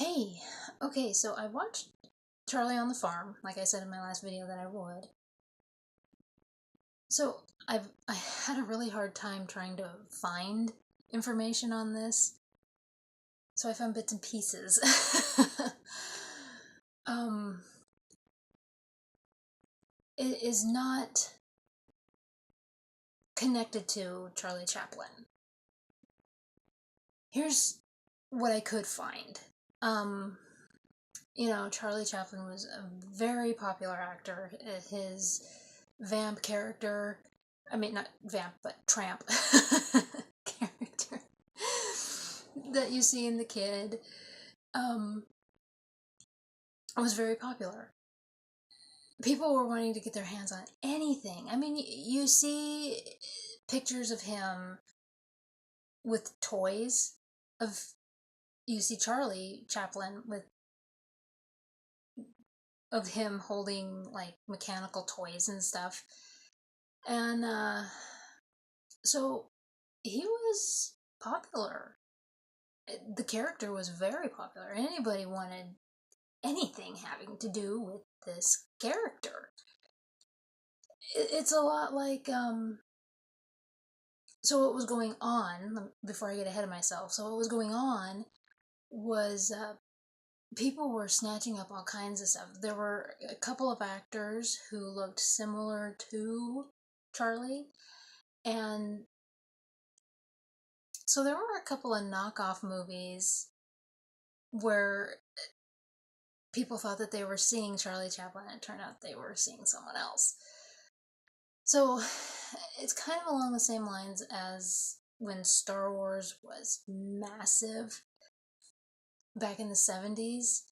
Hey, okay, so I watched Charlie on the Farm, like I said in my last video that I would. So I had a really hard time trying to find information on this, so I found bits and pieces. um, it is not connected to Charlie Chaplin. Here's what I could find. Um, Charlie Chaplin was a very popular actor. His vamp character, I mean, not vamp, but tramp character that you see in The Kid, um, was very popular. People were wanting to get their hands on anything. I mean, you see pictures of him with toys, of you see Charlie Chaplin with of him holding like mechanical toys and stuff. And so he was popular. The character was very popular. Anybody wanted anything having to do with this character. It's a lot like, so what was going on, before I get ahead of myself, so what was going on was people were snatching up all kinds of stuff. There were a couple of actors who looked similar to Charlie, and so there were a couple of knockoff movies where people thought that they were seeing Charlie Chaplin, and it turned out they were seeing someone else. So it's kind of along the same lines as when Star Wars was massive back in the 70s,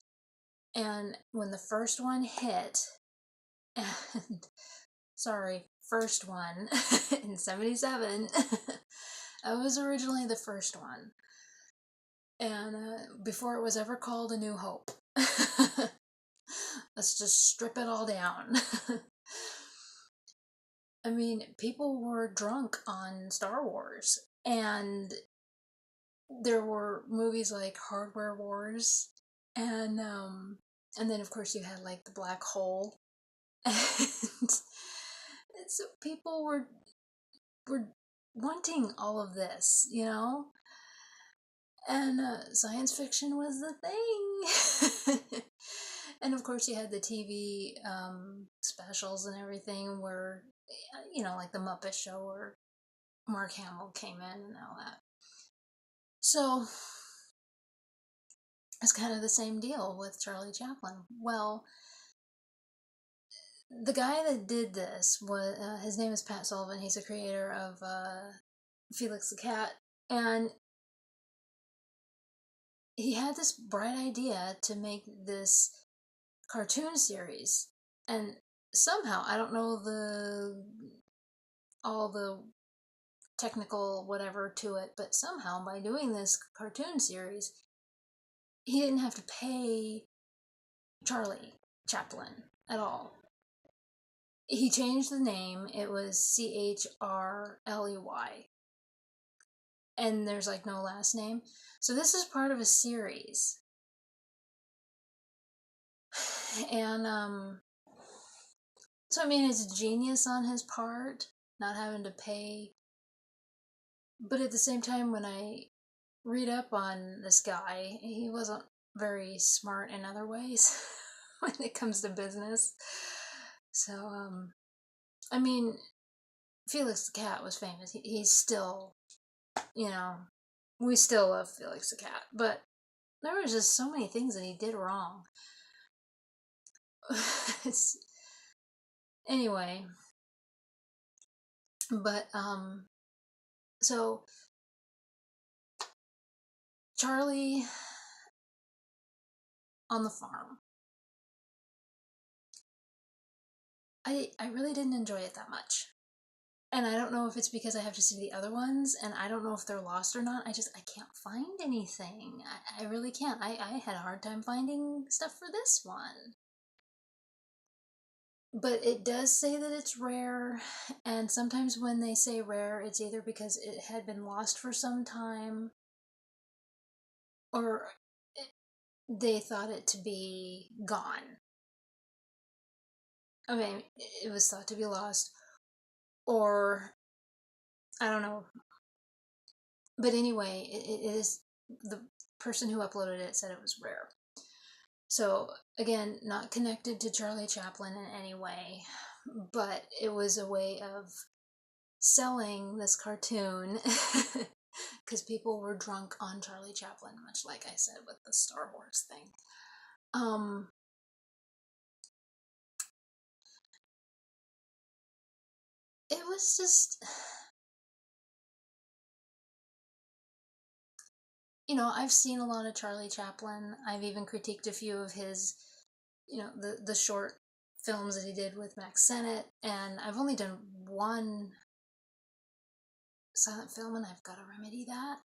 and when the first one hit, and sorry, first one in 77, that was originally the first one, and before it was ever called A New Hope. Let's just strip it all down. I mean, people were drunk on Star Wars, and there were movies like Hardware Wars, and then of course you had like the Black Hole, and so people were wanting all of this, and science fiction was the thing. And of course you had the TV specials and everything where, like the Muppet Show where Mark Hamill came in and all that. So it's kind of the same deal with Charlie Chaplin. Well, the guy that did this was his name is Pat Sullivan. He's a creator of Felix the Cat, and he had this bright idea to make this cartoon series. And somehow, I don't know all the technical whatever to it, but somehow by doing this cartoon series, he didn't have to pay Charlie Chaplin at all. He changed the name. It was Charley, and there's like no last name. So this is part of a series. And so I mean, it's genius on his part, not having to pay. But at the same time, when I read up on this guy, he wasn't very smart in other ways when it comes to business. So I mean, Felix the Cat was famous. He's still, you know, we still love Felix the Cat, but there was just so many things that he did wrong. Anyway, but so Charlie on the Farm. I really didn't enjoy it that much. And I don't know if it's because I have to see the other ones, and I don't know if they're lost or not. I can't find anything. I really can't. I had a hard time finding stuff for this one. But it does say that it's rare, and sometimes when they say rare, it's either because it had been lost for some time, or they thought it to be gone. I mean, it was thought to be lost, or I don't know. But anyway, it is, the person who uploaded it said it was rare. So again, not connected to Charlie Chaplin in any way, but it was a way of selling this cartoon because people were drunk on Charlie Chaplin, much like I said with the Star Wars thing. It was just, I've seen a lot of Charlie Chaplin. I've even critiqued a few of his, the short films that he did with Max Sennett, and I've only done one silent film, and I've got to remedy that.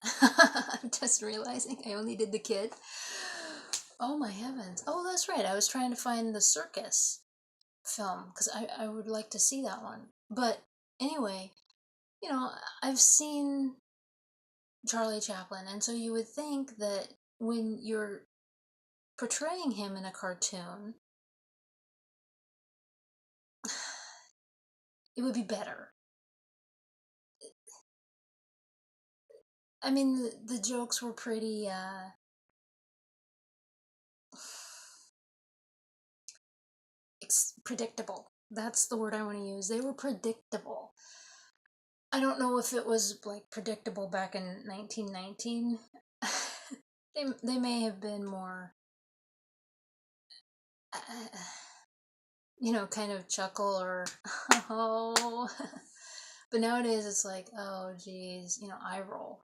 I'm just realizing I only did The Kid. Oh my heavens. Oh, that's right. I was trying to find the circus film because I would like to see that one. But anyway, I've seen Charlie Chaplin, and so you would think that when you're portraying him in a cartoon, it would be better. I mean, the jokes were pretty, predictable. That's the word I want to use. They were predictable. I don't know if it was like predictable back in 1919. They may have been more, kind of chuckle or oh. But nowadays it's like, oh geez, eye roll.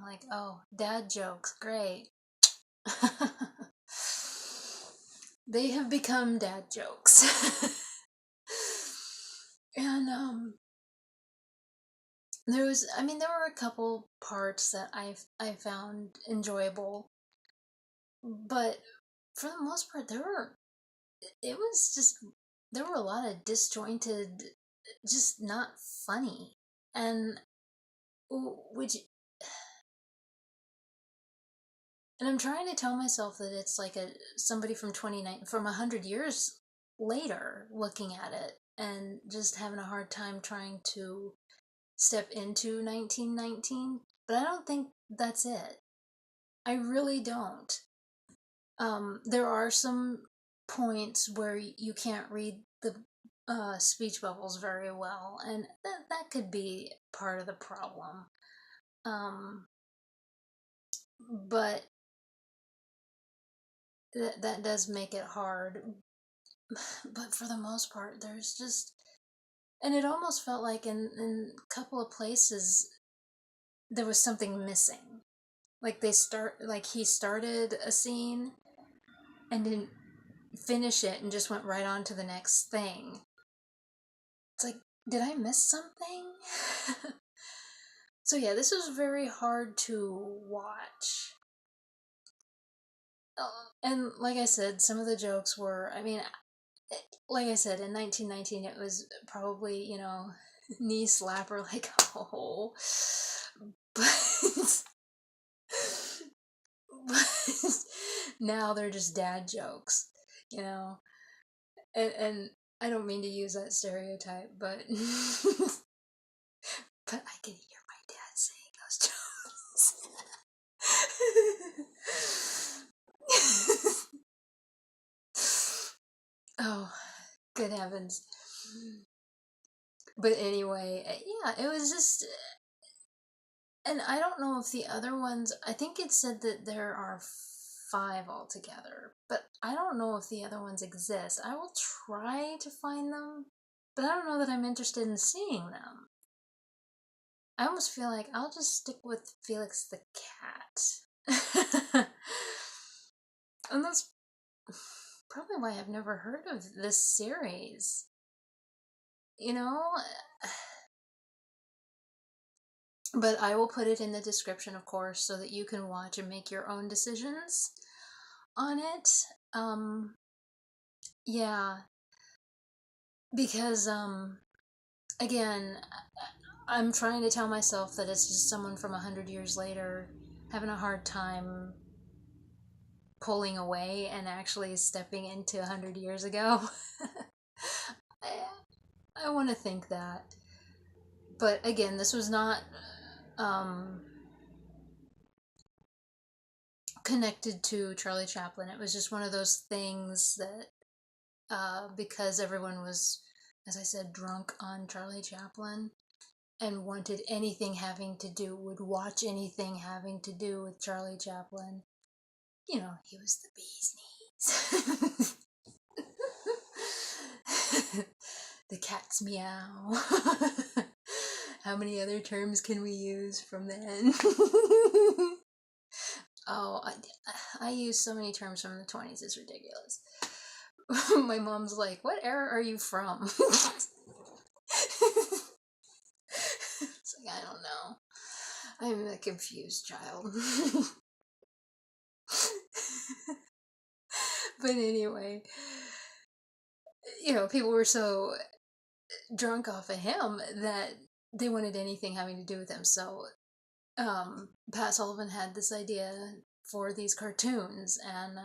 Like, oh, dad jokes, great. They have become dad jokes. And there were a couple parts that I found enjoyable, but for the most part there were a lot of disjointed, just not funny. And which and I'm trying to tell myself that it's like somebody from 100 years later looking at it and just having a hard time trying to step into 1919, but I don't think that's it. I really don't. There are some points where you can't read the speech bubbles very well, and that could be part of the problem. But that does make it hard. But for the most part, there's just, and it almost felt like in a couple of places there was something missing. Like he started a scene and didn't finish it and just went right on to the next thing. It's like, did I miss something? So yeah, this was very hard to watch. And like I said, some of the jokes were, like I said, in 1919 it was probably, knee slapper, like, oh. But, but now they're just dad jokes, And I don't mean to use that stereotype, but but I can hear my dad saying those jokes. Oh, good heavens. But anyway, yeah, it was just, and I don't know if the other ones, I think it said that there are 5 altogether, but I don't know if the other ones exist. I will try to find them, but I don't know that I'm interested in seeing them. I almost feel like I'll just stick with Felix the Cat. And that's probably why I've never heard of this series. But I will put it in the description, of course, so that you can watch and make your own decisions on it. Yeah, because again, I'm trying to tell myself that it's just someone from 100 years later having a hard time pulling away and actually stepping into 100 years ago. I want to think that. But again, this was not um, connected to Charlie Chaplin. It was just one of those things that, because everyone was, as I said, drunk on Charlie Chaplin and wanted anything having to do, would watch anything having to do with Charlie Chaplin. You know, he was the bee's knees. The cat's meow. How many other terms can we use from then? Oh, I use so many terms from the 20s, it's ridiculous. My mom's like, what era are you from? It's like, I don't know. I'm a confused child. But anyway, you know, people were so drunk off of him that they wanted anything having to do with him. So Pat Sullivan had this idea for these cartoons, and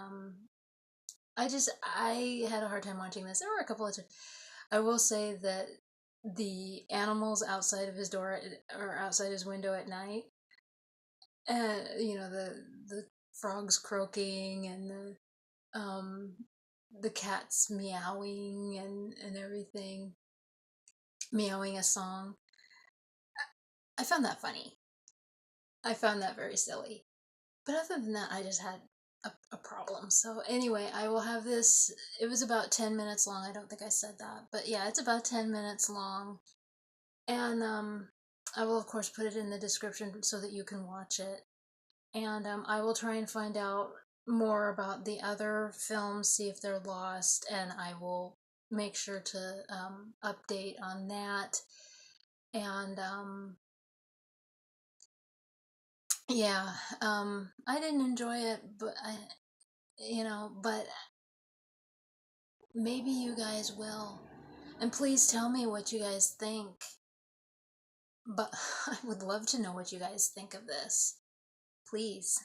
I had a hard time watching this. There were a couple of times. I will say that the animals outside of his door or outside his window at night, and you know, the frogs croaking and the cats meowing and everything, meowing a song. I found that funny. I found that very silly. But other than that, I just had a problem. So anyway, I will have this. It was about 10 minutes long. I don't think I said that. But yeah, it's about 10 minutes long. And I will, of course, put it in the description so that you can watch it. And I will try and find out more about the other films, see if they're lost, and I will make sure to update on that. And yeah, I didn't enjoy it, but but maybe you guys will. And please tell me what you guys think. But I would love to know what you guys think of this. Please.